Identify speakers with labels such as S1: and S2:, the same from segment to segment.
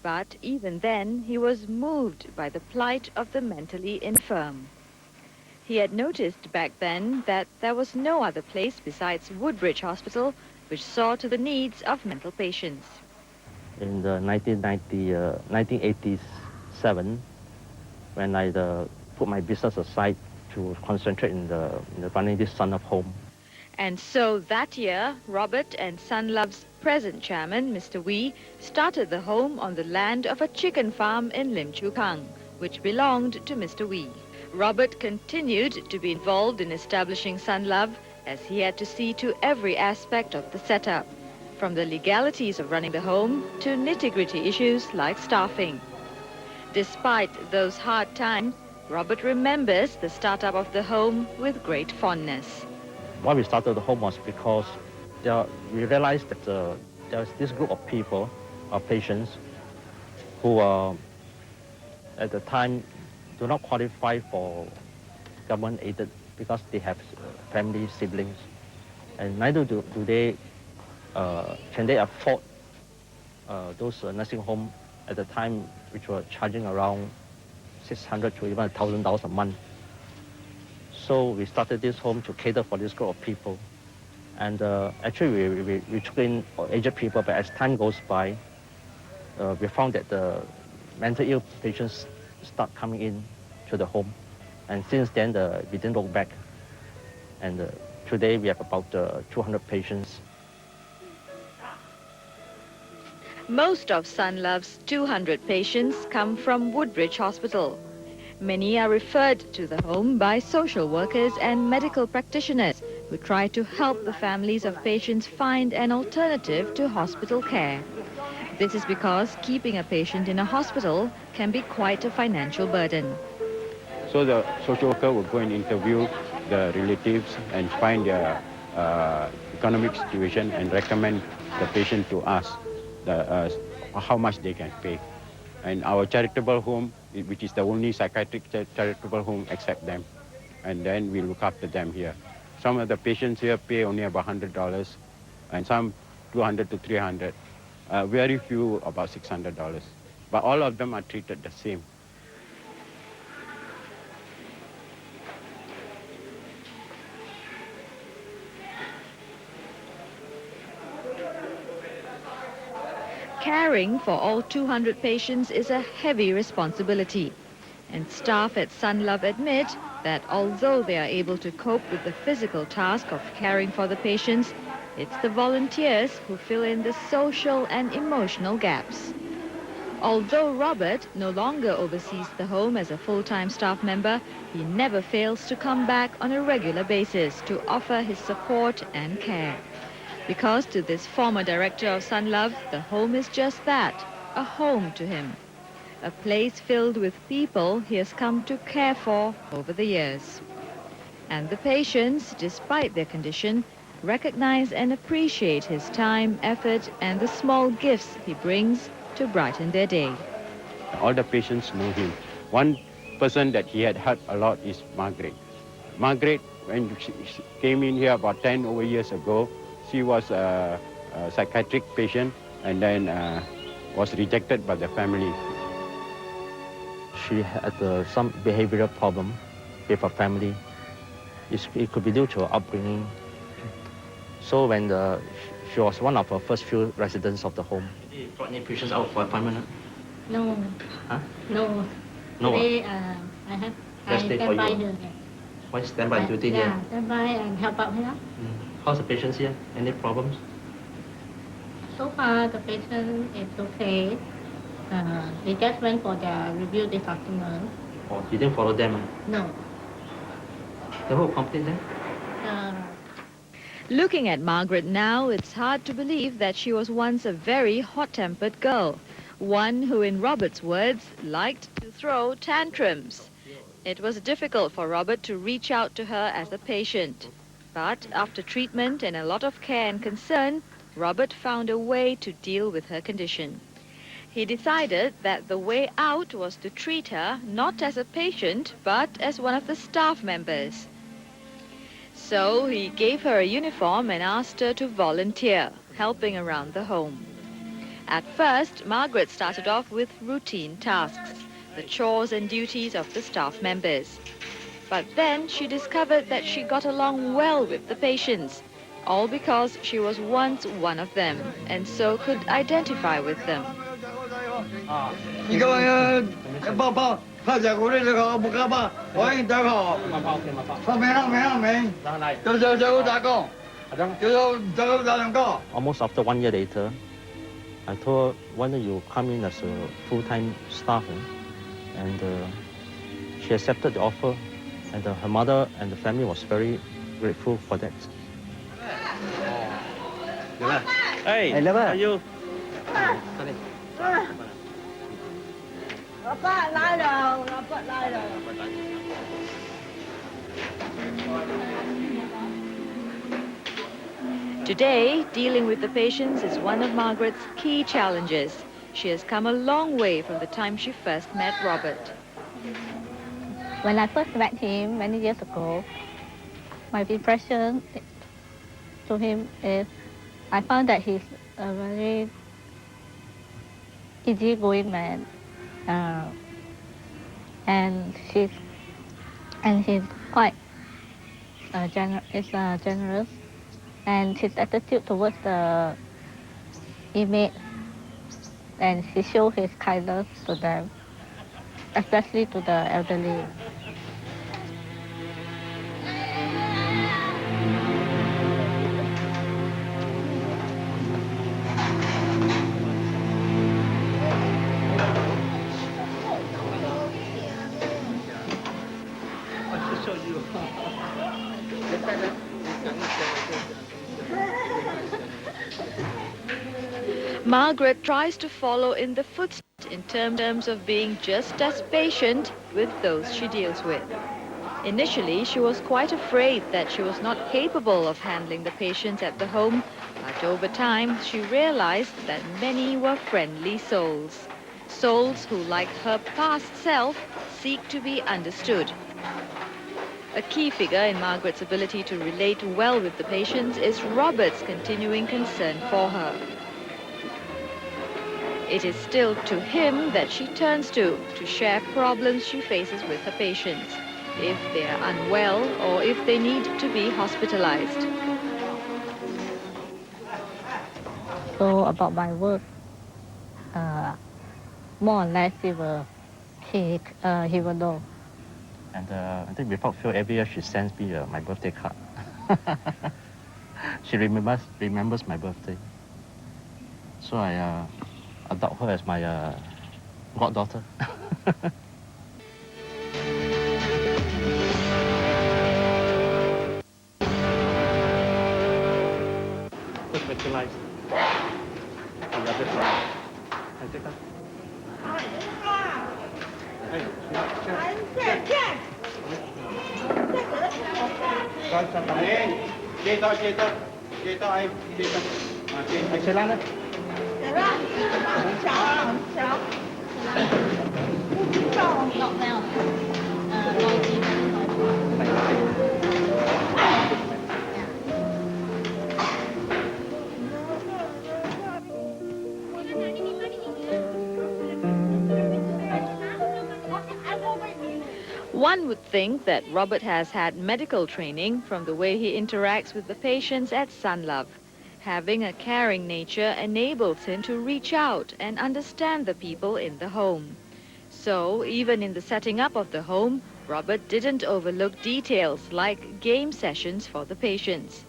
S1: But even then, he was moved by the plight of the mentally infirm. He had noticed back then that there was no other place besides Woodbridge Hospital which saw to the needs of mental patients.
S2: In the 1987, when I put my business aside to concentrate in the running this Sun Love home.
S1: And so that year, Robert and Sun Love's present chairman, Mr. Wee, started the home on the land of a chicken farm in Lim Chu Kang, which belonged to Mr. Wee. Robert continued to be involved in establishing Sun Love, as he had to see to every aspect of the setup, from the legalities of running the home to nitty-gritty issues like staffing. Despite those hard times, Robert remembers the startup of the home with great fondness.
S2: Why we started the home was because we realized that there's this group of people, of patients, who at the time do not qualify for government aided because they have family siblings, and neither do they can they afford those nursing homes at the time, which were charging around $600 to even $1,000 a month. So we started this home to cater for this group of people. And actually we took in aged people, but as time goes by, we found that the mental ill patients start coming in to the home. And since then, we didn't look back. And today we have about 200 patients.
S1: Most of Sun Love's 200 patients come from Woodbridge Hospital. Many are referred to the home by social workers and medical practitioners who try to help the families of patients find an alternative to hospital care. This is because keeping a patient in a hospital can be quite a financial burden.
S3: So the social worker will go and interview the relatives and find their economic situation and recommend the patient to us how much they can pay. And our charitable home, which is the only psychiatric charitable home, accept them. And then we look after them here. Some of the patients here pay only about $100, and some $200 to $300. Very few about $600. But all of them are treated the same.
S1: Caring for all 200 patients is a heavy responsibility. And staff at Sun Love admit that although they are able to cope with the physical task of caring for the patients, it's the volunteers who fill in the social and emotional gaps. Although Robert no longer oversees the home as a full-time staff member, he never fails to come back on a regular basis to offer his support and care. Because to this former director of Sun Love, the home is just that, a home to him. A place filled with people he has come to care for over the years. And the patients, despite their condition, recognize and appreciate his time, effort, and the small gifts he brings to brighten their day.
S3: All the patients know him. One person that he had helped a lot is Margaret. Margaret, when she came in here about 10 over years ago, she was a psychiatric patient and then was rejected by the family.
S2: She had some behavioral problem with her family. It could be due to her upbringing. So when she was one of the first few residents of the home. Did you brought any patients out for appointment?
S4: No.
S2: Huh?
S4: No.
S2: No.
S4: Today, I stand by her.
S2: Why stand by duty here?
S4: Yeah, stand by and help out here.
S2: How's the patients here? Any problems?
S4: So far, the patient is okay. They just went for their review this afternoon.
S2: Or you didn't follow them?
S4: No.
S2: The whole complaint then?
S1: Looking at Margaret now, it's hard to believe that she was once a very hot-tempered girl, one who, in Robert's words, liked to throw tantrums. It was difficult for Robert to reach out to her as a patient. But after treatment and a lot of care and concern, Robert found a way to deal with her condition. He decided that the way out was to treat her not as a patient, but as one of the staff members. So he gave her a uniform and asked her to volunteer, helping around the home. At first, Margaret started off with routine tasks, the chores and duties of the staff members. But then she discovered that she got along well with the patients, all because she was once one of them, and so could identify with them.
S5: 你干嘛要抱抱泡脚骨的这个不干嘛？我给你打好。放没了没了没。就打工，就打两个。
S2: Almost after 1 year later, I told her, why don't you come in as a full-time staff? And she accepted the offer, and her mother and the family was very grateful for that. Hey,
S5: Hey, Lever.
S2: how are you?
S1: Today, dealing with the patients is one of Margaret's key challenges. She has come a long way from the time she first met Robert.
S4: When I first met him many years ago, my impression to him is I found that he's a very easygoing man, and he's quite generous, and his attitude towards the inmate, and he shows his kindness to them, especially to the elderly.
S1: Margaret tries to follow in the footsteps in terms of being just as patient with those she deals with. Initially, she was quite afraid that she was not capable of handling the patients at the home, but over time, she realized that many were friendly souls. Souls who, like her past self, seek to be understood. A key figure in Margaret's ability to relate well with the patients is Robert's continuing concern for her. It is still to him that she turns to share problems she faces with her patients, if they are unwell or if they need to be hospitalized.
S4: So about my work, more or less he will know.
S2: And I think without fail, every year she sends me my birthday card. She remembers my birthday. So I adopt her as my goddaughter. Just visualize on the other side. I take that. Excellent.
S1: One would think that Robert has had medical training from the way he interacts with the patients at Sunlove. Having a caring nature enables him to reach out and understand the people in the home. So, even in the setting up of the home, Robert didn't overlook details like game sessions for the patients.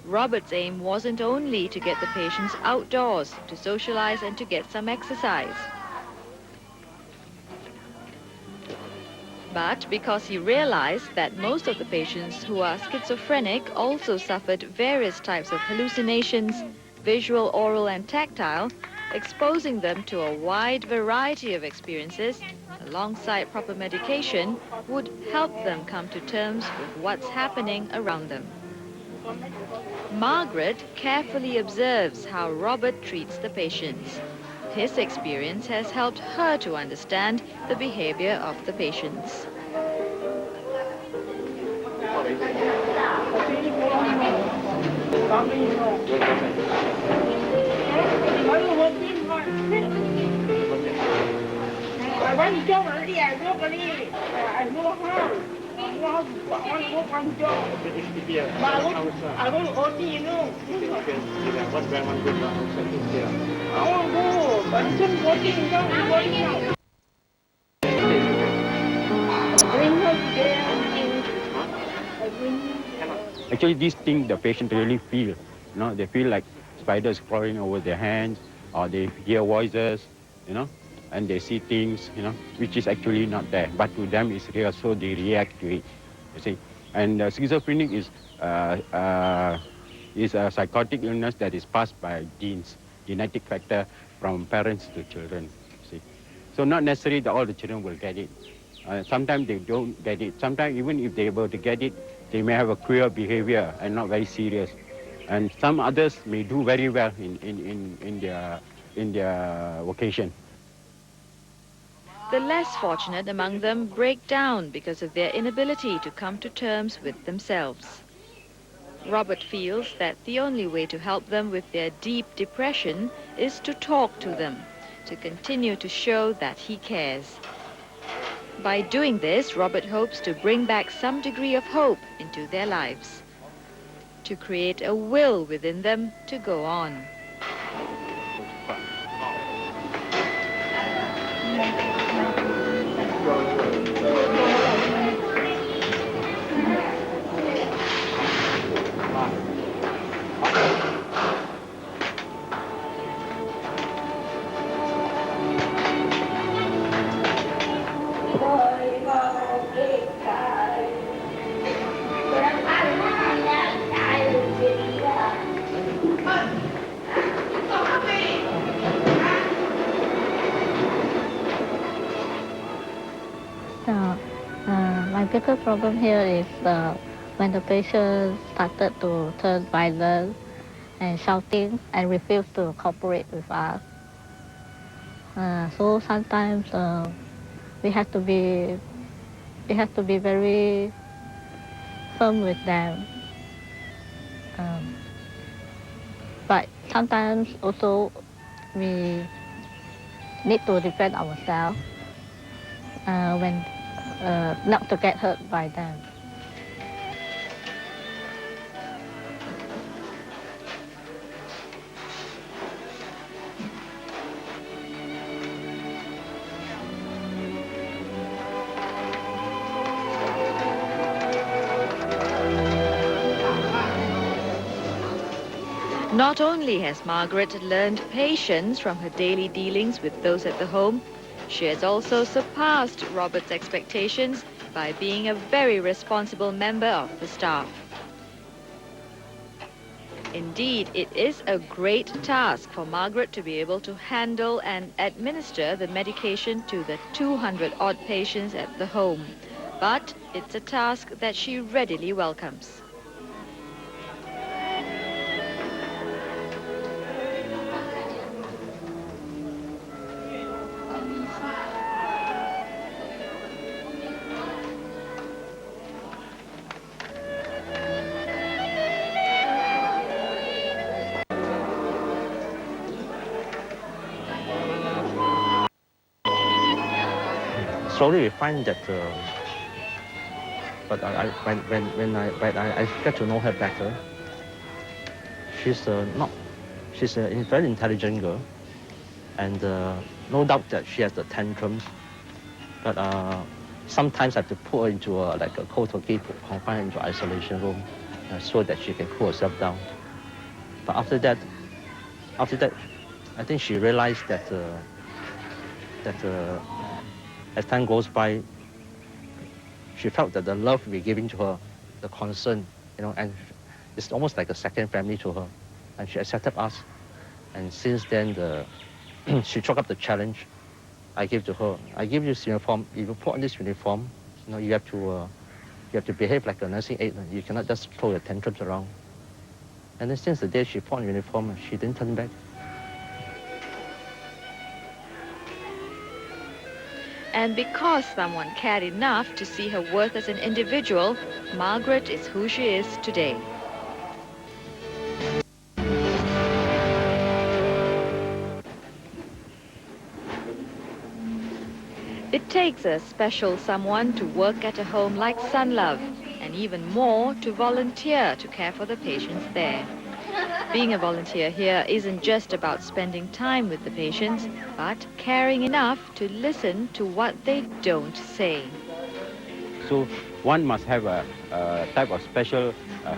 S1: Robert's aim wasn't only to get the patients outdoors, to socialize and to get some exercise. But because he realized that most of the patients who are schizophrenic also suffered various types of hallucinations, visual, oral and tactile, exposing them to a wide variety of experiences alongside proper medication would help them come to terms with what's happening around them. Margaret carefully observes how Robert treats the patients. His experience has helped her to understand the behavior of the patients.
S3: Actually, these things the patient really feel. They feel like spiders crawling over their hands, or they hear voices, and they see things, which is actually not there. But to them, it's real, so they react to it. You see, and schizophrenia is a psychotic illness that is passed by genes, genetic factor from parents to children. See, so not necessarily that all the children will get it. Sometimes they don't get it. Sometimes even if they're able to get it, they may have a queer behavior and not very serious. And some others may do very well in their vocation.
S1: The less fortunate among them break down because of their inability to come to terms with themselves. Robert feels that the only way to help them with their deep depression is to talk to them, to continue to show that he cares. By doing this, Robert hopes to bring back some degree of hope into their lives, to create a will within them to go on.
S4: My biggest problem here is when the patient started to turn violent and shouting and refuse to cooperate with us. So sometimes we have to be very firm with them. But sometimes also we need to defend ourselves when not to get hurt by them.
S1: Not only has Margaret learned patience from her daily dealings with those at the home, she has also surpassed Robert's expectations by being a very responsible member of the staff. Indeed, it is a great task for Margaret to be able to handle and administer the medication to the 200-odd patients at the home. But it's a task that she readily welcomes.
S2: Slowly we find that, but when I get to know her better, she's a very intelligent girl, and no doubt that she has the tantrums. But sometimes I have to put her into like a cold turkey, confined into isolation room, so that she can cool herself down. But after that, I think she realized that as time goes by, she felt that the love we're giving to her, the concern, and it's almost like a second family to her. And she accepted us. And since then, she took up the challenge I gave to her. I give you this uniform. If you put on this uniform, you have to behave like a nursing aide. You cannot just throw your tantrums around. And then since the day she put on uniform, she didn't turn back.
S1: And because someone cared enough to see her worth as an individual, Margaret is who she is today. It takes a special someone to work at a home like Sunlove, and even more to volunteer to care for the patients there. Being a volunteer here isn't just about spending time with the patients, but caring enough to listen to what they don't say.
S3: So one must have a type of special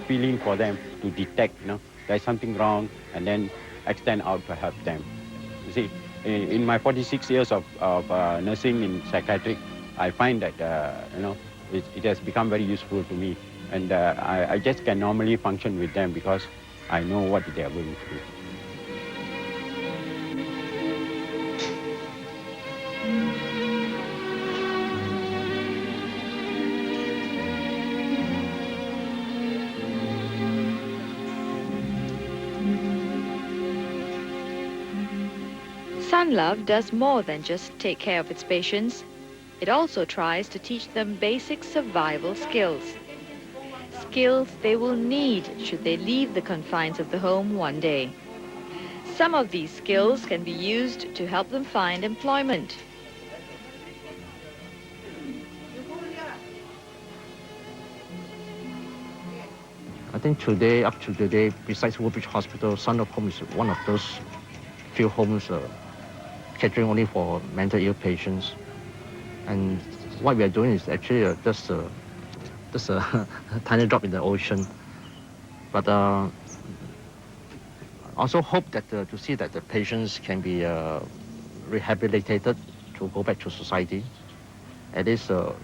S3: feeling for them to detect, there's something wrong, and then extend out to help them. You see, in my 46 years of nursing in psychiatric, I find that, it has become very useful to me. And I just can normally function with them because I know what they are going through.
S1: Sunlove does more than just take care of its patients. It also tries to teach them basic survival skills. Skills they will need should they leave the confines of the home one day. Some of these skills can be used to help them find employment.
S2: I think today, up to today, besides Woodbridge Hospital, Sunlove Home is one of those few homes catering only for mental ill patients. And what we are doing is actually just a tiny drop in the ocean. But also hope that to see that the patients can be rehabilitated to go back to society. At least that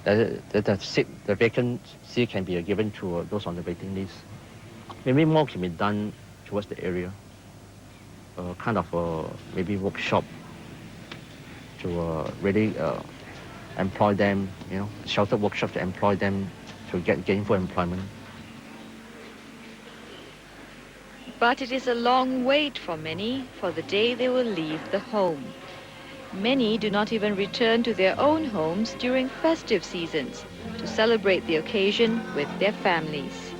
S2: the vacancy can be given to those on the waiting list. Maybe more can be done towards the area. Kind of maybe workshop to really employ them, sheltered workshop to employ them to get gainful employment.
S1: But it is a long wait for many for the day they will leave the home. Many do not even return to their own homes during festive seasons to celebrate the occasion with their families.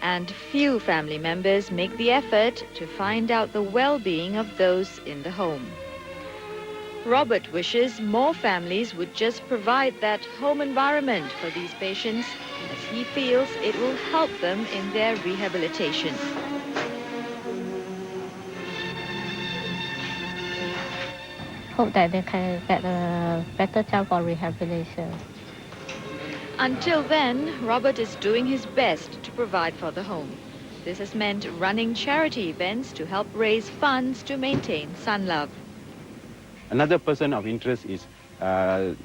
S1: And few family members make the effort to find out the well-being of those in the home. Robert wishes more families would just provide that home environment for these patients, as he feels it will help them in their rehabilitation.
S4: Hope that they can get a better job for rehabilitation.
S1: Until then, Robert is doing his best to provide for the home. This has meant running charity events to help raise funds to maintain Sunlove.
S3: Another person of interest is the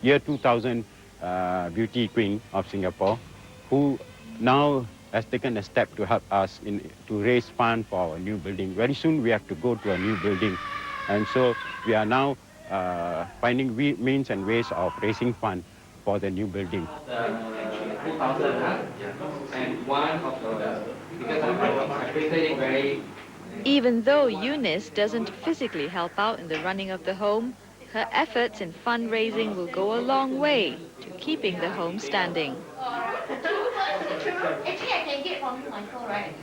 S3: year 2000 beauty queen of Singapore, who now has taken a step to help us to raise funds for our new building. Very soon we have to go to a new building, and so we are now finding means and ways of raising funds for the new building.
S1: Even though Eunice doesn't physically help out in the running of the home, her efforts in fundraising will go a long way to keeping the home standing.
S6: Actually, I can get from Michael, right?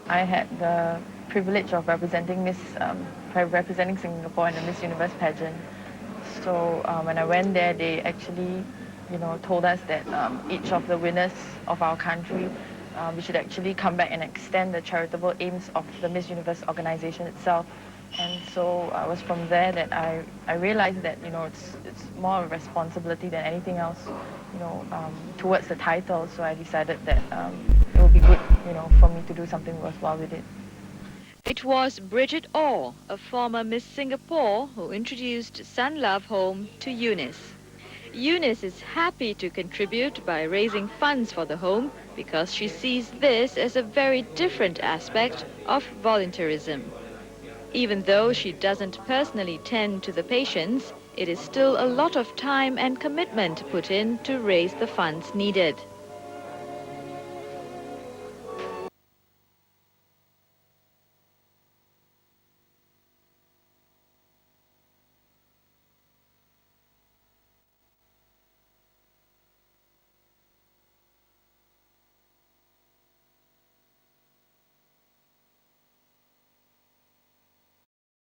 S7: I had the privilege of representing Singapore in the Miss Universe pageant. So when I went there, they actually, told us that each of the winners of our country, we should actually come back and extend the charitable aims of the Miss Universe organization itself. And so it was from there that I realized that, it's more of a responsibility than anything else, towards the title. So I decided that it would be good, for me to do something worthwhile with it.
S1: It was Bridget Orr, a former Miss Singapore, who introduced Sunlove Home to Eunice. Eunice is happy to contribute by raising funds for the home because she sees this as a very different aspect of volunteerism. Even though she doesn't personally tend to the patients, it is still a lot of time and commitment put in to raise the funds needed.